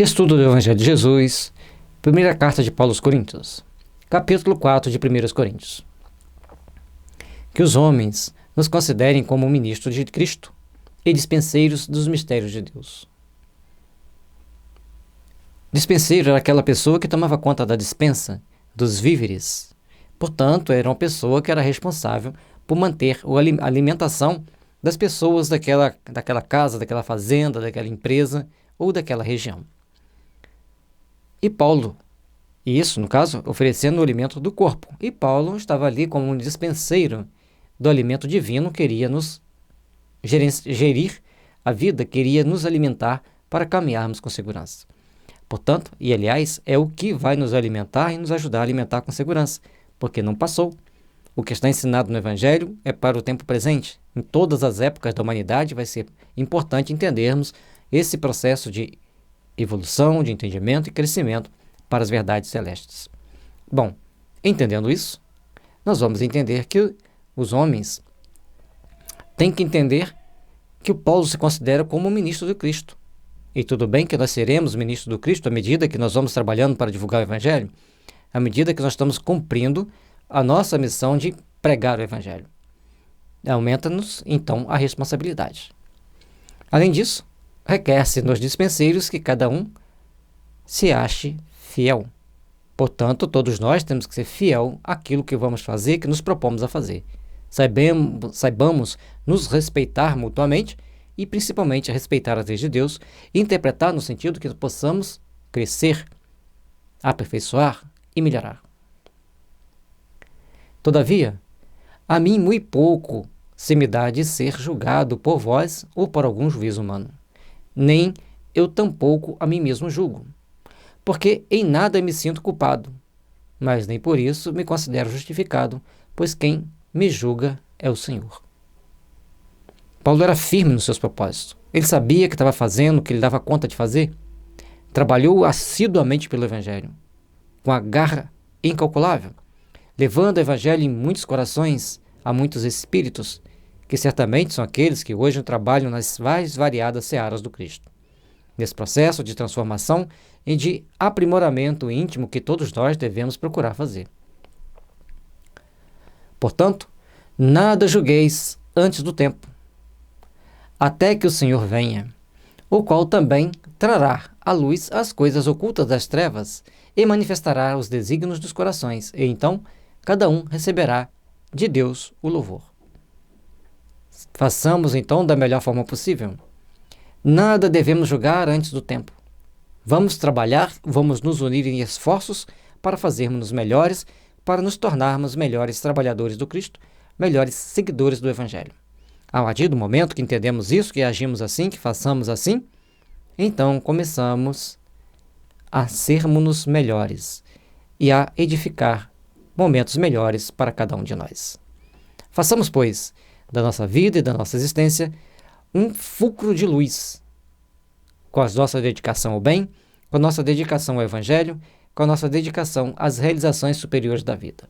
Estudo do Evangelho de Jesus, primeira carta de Paulo aos Coríntios, capítulo 4 de 1 Coríntios. Que os homens nos considerem como ministros de Cristo e dispenseiros dos mistérios de Deus. Dispenseiro era aquela pessoa que tomava conta da dispensa, dos víveres. Portanto, era uma pessoa que era responsável por manter a alimentação das pessoas daquela casa, daquela fazenda, daquela empresa ou daquela região. E Paulo, isso no caso, oferecendo o alimento do corpo. E Paulo estava ali como um dispenseiro do alimento divino, queria nos gerir a vida, queria nos alimentar para caminharmos com segurança. Portanto, e aliás, é o que vai nos alimentar e nos ajudar a alimentar com segurança, porque não passou. O que está ensinado no Evangelho é para o tempo presente. Em todas as épocas da humanidade vai ser importante entendermos esse processo de evolução, de entendimento e crescimento para as verdades celestes. Bom, entendendo isso, nós vamos entender que os homens têm que entender que o Paulo se considera como um ministro do Cristo. E tudo bem que nós seremos ministros do Cristo à medida que nós vamos trabalhando para divulgar o Evangelho, à medida que nós estamos cumprindo a nossa missão de pregar o Evangelho. Aumenta-nos, então, a responsabilidade. Além disso, requer-se nos dispenseiros que cada um se ache fiel. Portanto, todos nós temos que ser fiel àquilo que vamos fazer, que nos propomos a fazer. Saibamos nos respeitar mutuamente e principalmente respeitar as leis de Deus e interpretar no sentido que possamos crescer, aperfeiçoar e melhorar. Todavia, a mim muito pouco se me dá de ser julgado por vós ou por algum juízo humano. Nem eu tampouco a mim mesmo julgo, porque em nada me sinto culpado, mas nem por isso me considero justificado, pois quem me julga é o Senhor. Paulo era firme nos seus propósitos. Ele sabia que estava fazendo o que ele dava conta de fazer. Trabalhou assiduamente pelo Evangelho, com a garra incalculável, levando o Evangelho em muitos corações, a muitos espíritos, que certamente são aqueles que hoje trabalham nas mais variadas searas do Cristo. Nesse processo de transformação e de aprimoramento íntimo que todos nós devemos procurar fazer. Portanto, nada julgueis antes do tempo, até que o Senhor venha, o qual também trará à luz as coisas ocultas das trevas e manifestará os desígnios dos corações, e então cada um receberá de Deus o louvor. Façamos então da melhor forma possível. Nada devemos julgar antes do tempo. Vamos trabalhar, vamos nos unir em esforços para fazermos melhores, para nos tornarmos melhores trabalhadores do Cristo, melhores seguidores do Evangelho. A partir do momento que entendemos isso, que agimos assim, que façamos assim, então começamos a sermos melhores e a edificar momentos melhores para cada um de nós. Façamos, pois, da nossa vida e da nossa existência um fulcro de luz, com a nossa dedicação ao bem, com a nossa dedicação ao Evangelho, com a nossa dedicação às realizações superiores da vida.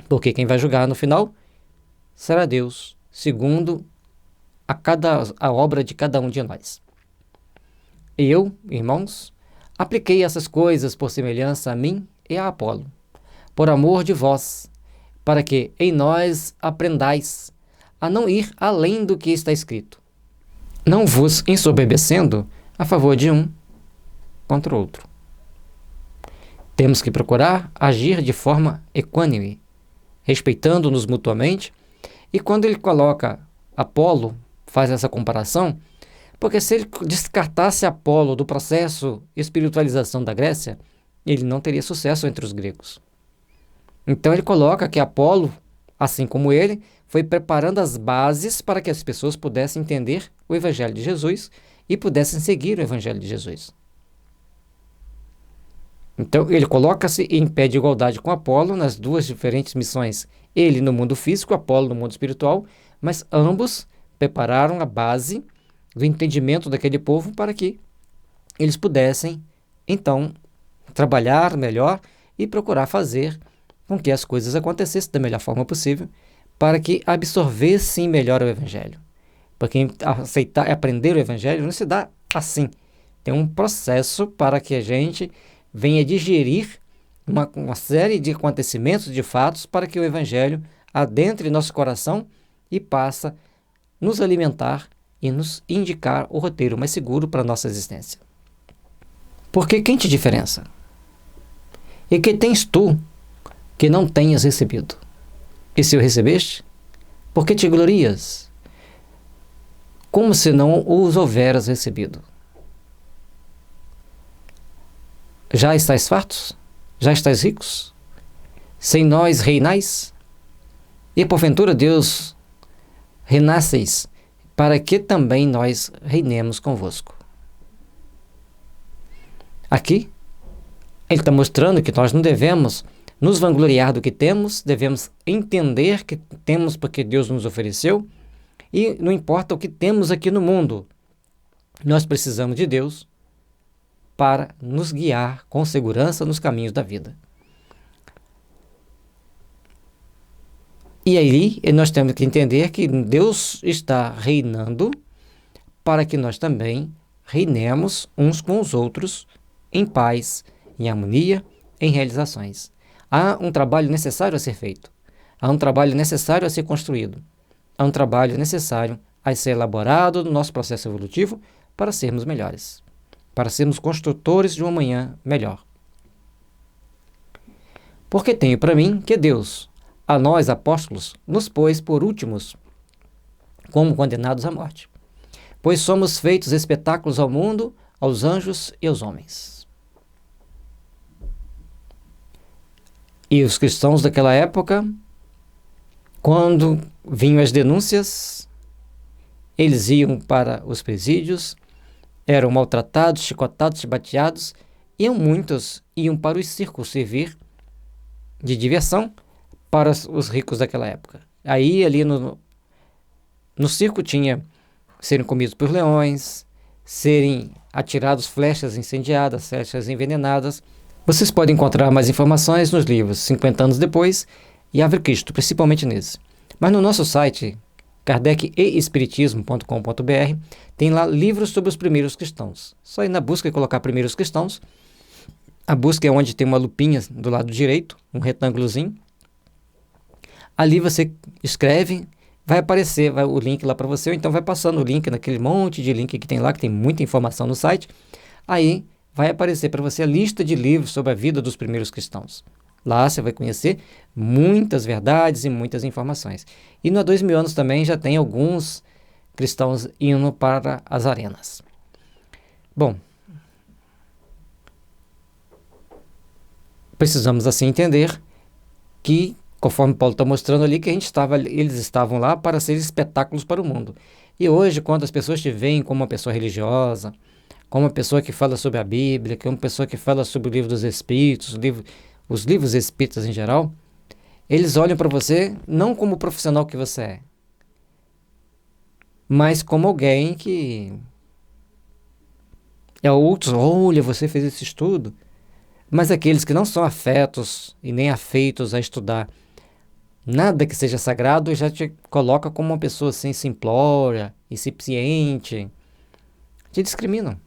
Porque quem vai julgar no final será Deus, segundo a obra de cada um de nós. E eu, irmãos, apliquei essas coisas por semelhança a mim e a Apolo, por amor de vós, para que em nós aprendais a não ir além do que está escrito, não vos ensoberbecendo a favor de um contra o outro. Temos que procurar agir de forma equânime, respeitando-nos mutuamente, e quando ele coloca Apolo, faz essa comparação, porque se ele descartasse Apolo do processo de espiritualização da Grécia, ele não teria sucesso entre os gregos. Então ele coloca que Apolo, assim como ele, foi preparando as bases para que as pessoas pudessem entender o Evangelho de Jesus e pudessem seguir o Evangelho de Jesus. Então ele coloca-se em pé de igualdade com Apolo nas duas diferentes missões. Ele no mundo físico, Apolo no mundo espiritual, mas ambos prepararam a base do entendimento daquele povo para que eles pudessem, então, trabalhar melhor e procurar fazer com que as coisas acontecessem da melhor forma possível, para que absorvessem melhor o Evangelho. Porque aceitar, aprender o Evangelho não se dá assim. Tem um processo para que a gente venha digerir uma série de acontecimentos, de fatos, para que o Evangelho adentre nosso coração e passe a nos alimentar e nos indicar o roteiro mais seguro para a nossa existência. Porque quem te diferença? E que tens tu que não tenhas recebido? E se o recebeste, por que te glorias? Como se não os houveras recebido. Já estáis fartos? Já estáis ricos? Sem nós reinais? E porventura, Deus, renasceis, para que também nós reinemos convosco. Aqui, ele está mostrando que nós não devemos nos vangloriar do que temos, devemos entender que temos porque Deus nos ofereceu, e não importa o que temos aqui no mundo, nós precisamos de Deus para nos guiar com segurança nos caminhos da vida. E aí nós temos que entender que Deus está reinando para que nós também reinemos uns com os outros em paz, em harmonia, em realizações. Há um trabalho necessário a ser feito. Há um trabalho necessário a ser construído. Há um trabalho necessário a ser elaborado no nosso processo evolutivo para sermos melhores, para sermos construtores de um amanhã melhor. Porque tenho para mim que Deus, a nós apóstolos, nos pôs por últimos, como condenados à morte, pois somos feitos espetáculos ao mundo, aos anjos e aos homens. E os cristãos daquela época, quando vinham as denúncias, eles iam para os presídios, eram maltratados, chicotados, chibateados, e muitos iam para os circos servir de diversão para os ricos daquela época. Aí, ali no circo, tinha serem comidos por leões, serem atirados flechas incendiadas, flechas envenenadas. Vocês podem encontrar mais informações nos livros 50 anos depois e Ave Cristo, principalmente nesse. Mas no nosso site, kardecespiritismo.com.br, tem lá livros sobre os primeiros cristãos. Só ir na busca e colocar primeiros cristãos. A busca é onde tem uma lupinha do lado direito, um retângulozinho. Ali você escreve, vai aparecer o link lá para você, ou então vai passando o link naquele monte de link que tem lá, que tem muita informação no site. Aí vai aparecer para você a lista de livros sobre a vida dos primeiros cristãos. Lá você vai conhecer muitas verdades e muitas informações. E no Há 2000 anos também já tem alguns cristãos indo para as arenas. Bom, precisamos assim entender que, conforme Paulo está mostrando ali, que eles estavam lá para ser espetáculos para o mundo. E hoje, quando as pessoas te veem como uma pessoa religiosa, como uma pessoa que fala sobre a Bíblia, como uma pessoa que fala sobre o livro dos Espíritos, os livros espíritas em geral, eles olham para você não como o profissional que você é, mas como alguém que é outros, olha, você fez esse estudo. Mas aqueles que não são afetos e nem afeitos a estudar nada que seja sagrado, já te coloca como uma pessoa assim simplória, incipiente, te discriminam.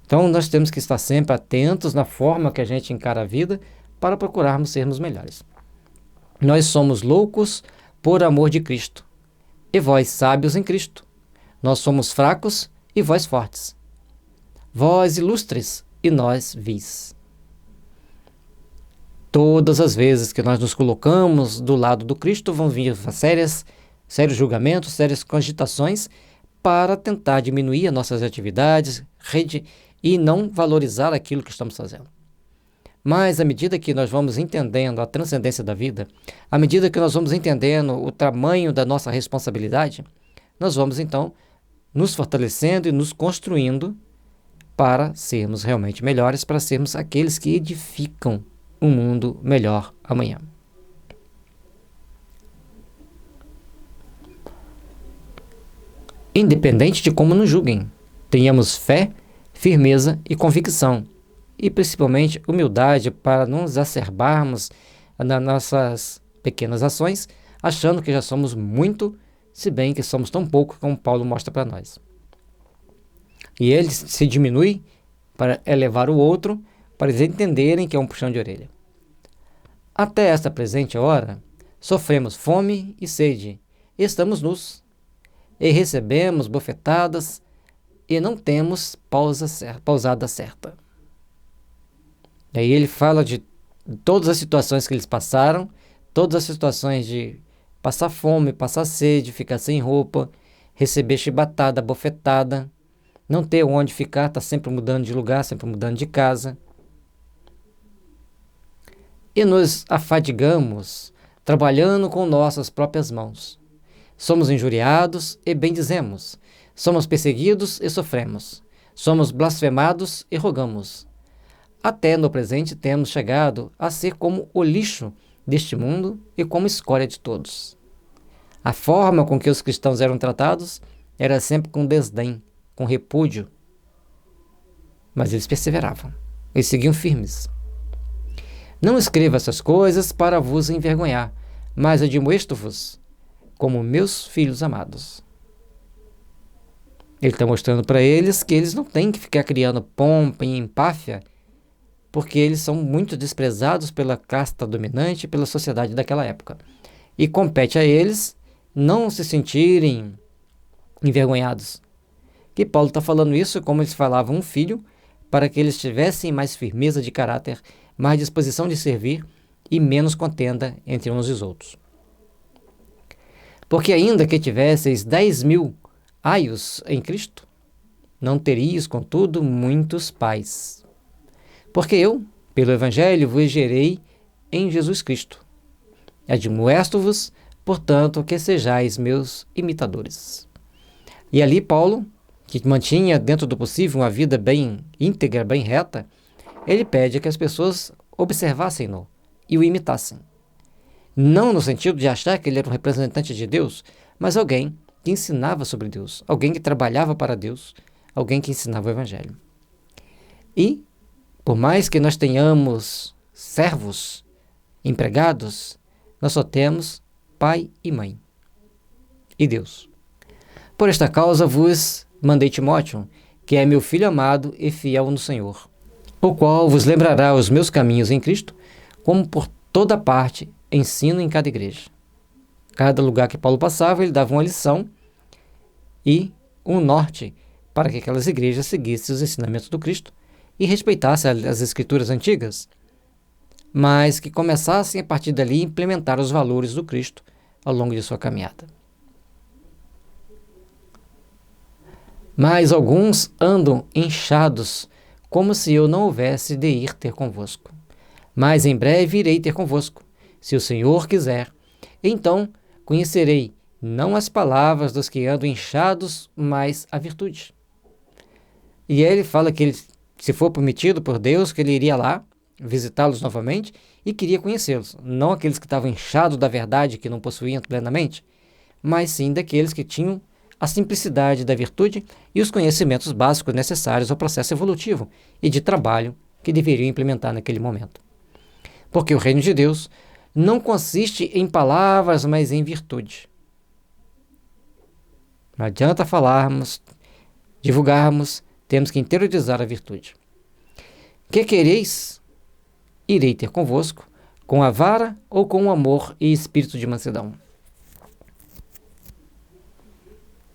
Então nós temos que estar sempre atentos na forma que a gente encara a vida para procurarmos sermos melhores. Nós somos loucos por amor de Cristo, e vós sábios em Cristo. Nós somos fracos e vós fortes. Vós ilustres e nós vis. Todas as vezes que nós nos colocamos do lado do Cristo, vão vir sérios julgamentos, sérias cogitações para tentar diminuir as nossas atividades e não valorizar aquilo que estamos fazendo. Mas à medida que nós vamos entendendo a transcendência da vida, à medida que nós vamos entendendo o tamanho da nossa responsabilidade, nós vamos então nos fortalecendo e nos construindo para sermos realmente melhores, para sermos aqueles que edificam um mundo melhor amanhã. Independente de como nos julguem, tenhamos fé, firmeza e convicção, e principalmente humildade para não exacerbarmos nas nossas pequenas ações, achando que já somos muito, se bem que somos tão pouco como Paulo mostra para nós. E ele se diminui para elevar o outro, para eles entenderem que é um puxão de orelha. Até esta presente hora, sofremos fome e sede, estamos nus, e recebemos bofetadas, e não temos pousada certa. E aí ele fala de todas as situações que eles passaram, todas as situações de passar fome, passar sede, ficar sem roupa, receber chibatada, bofetada, não ter onde ficar, estar sempre mudando de lugar, sempre mudando de casa. E nos afadigamos, trabalhando com nossas próprias mãos. Somos injuriados e bendizemos. Somos perseguidos e sofremos. Somos blasfemados e rogamos. Até no presente temos chegado a ser como o lixo deste mundo e como escória de todos. A forma com que os cristãos eram tratados era sempre com desdém, com repúdio. Mas eles perseveravam, eles seguiam firmes. Não escrevo essas coisas para vos envergonhar, mas admoesto-vos como meus filhos amados. Ele está mostrando para eles que eles não têm que ficar criando pompa e empáfia, porque eles são muito desprezados pela casta dominante e pela sociedade daquela época. E compete a eles não se sentirem envergonhados. Que Paulo está falando isso como eles falavam um filho, para que eles tivessem mais firmeza de caráter, mais disposição de servir e menos contenda entre uns e os outros. Porque ainda que tivesseis 10.000 aios em Cristo, não terias, contudo, muitos pais. Porque eu, pelo Evangelho, vos gerei em Jesus Cristo. Admoesto-vos, portanto, que sejais meus imitadores. E ali Paulo, que mantinha dentro do possível uma vida bem íntegra, bem reta, ele pede que as pessoas observassem-no e o imitassem. Não no sentido de achar que ele era um representante de Deus, mas alguém que ensinava sobre Deus, alguém que trabalhava para Deus, alguém que ensinava o Evangelho. E, por mais que nós tenhamos servos, empregados, nós só temos pai e mãe, e Deus. Por esta causa vos mandei Timóteo, que é meu filho amado e fiel no Senhor, o qual vos lembrará os meus caminhos em Cristo, como por toda parte ensino em cada igreja. Cada lugar que Paulo passava, ele dava uma lição e um norte para que aquelas igrejas seguissem os ensinamentos do Cristo e respeitassem as escrituras antigas, mas que começassem a partir dali a implementar os valores do Cristo ao longo de sua caminhada. Mas alguns andam inchados, como se eu não houvesse de ir ter convosco. Mas em breve irei ter convosco, se o Senhor quiser. Então conhecerei não as palavras dos que andam inchados, mas a virtude. E ele fala que ele, se for permitido por Deus, que ele iria lá visitá-los novamente e queria conhecê-los. Não aqueles que estavam inchados da verdade, que não possuíam plenamente, mas sim daqueles que tinham a simplicidade da virtude e os conhecimentos básicos necessários ao processo evolutivo e de trabalho que deveriam implementar naquele momento. Porque o reino de Deus não consiste em palavras, mas em virtude. Não adianta falarmos, divulgarmos, temos que interiorizar a virtude. Que quereis? Irei ter convosco, com a vara ou com o amor e espírito de mansidão.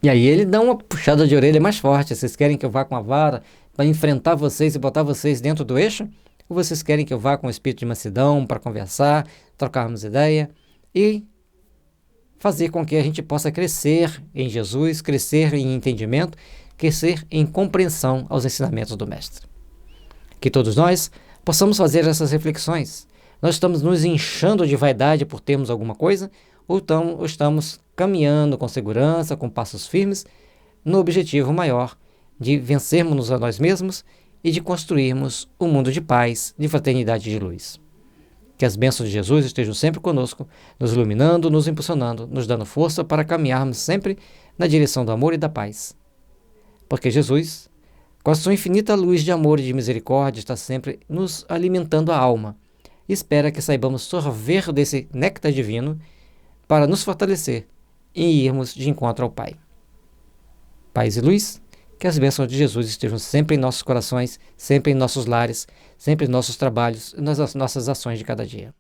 E aí ele dá uma puxada de orelha mais forte. Vocês querem que eu vá com a vara para enfrentar vocês e botar vocês dentro do eixo? Ou vocês querem que eu vá com o espírito de mansidão para conversar, trocarmos ideia e fazer com que a gente possa crescer em Jesus, crescer em entendimento, crescer em compreensão aos ensinamentos do Mestre? Que todos nós possamos fazer essas reflexões. Nós estamos nos inchando de vaidade por termos alguma coisa, ou estamos caminhando com segurança, com passos firmes, no objetivo maior de vencermos a nós mesmos e de construirmos um mundo de paz, de fraternidade e de luz. Que as bênçãos de Jesus estejam sempre conosco, nos iluminando, nos impulsionando, nos dando força para caminharmos sempre na direção do amor e da paz. Porque Jesus, com a sua infinita luz de amor e de misericórdia, está sempre nos alimentando a alma e espera que saibamos sorver desse néctar divino para nos fortalecer e irmos de encontro ao Pai. Paz e luz, Que as bênçãos de Jesus estejam sempre em nossos corações, sempre em nossos lares, sempre em nossos trabalhos e nas nossas ações de cada dia.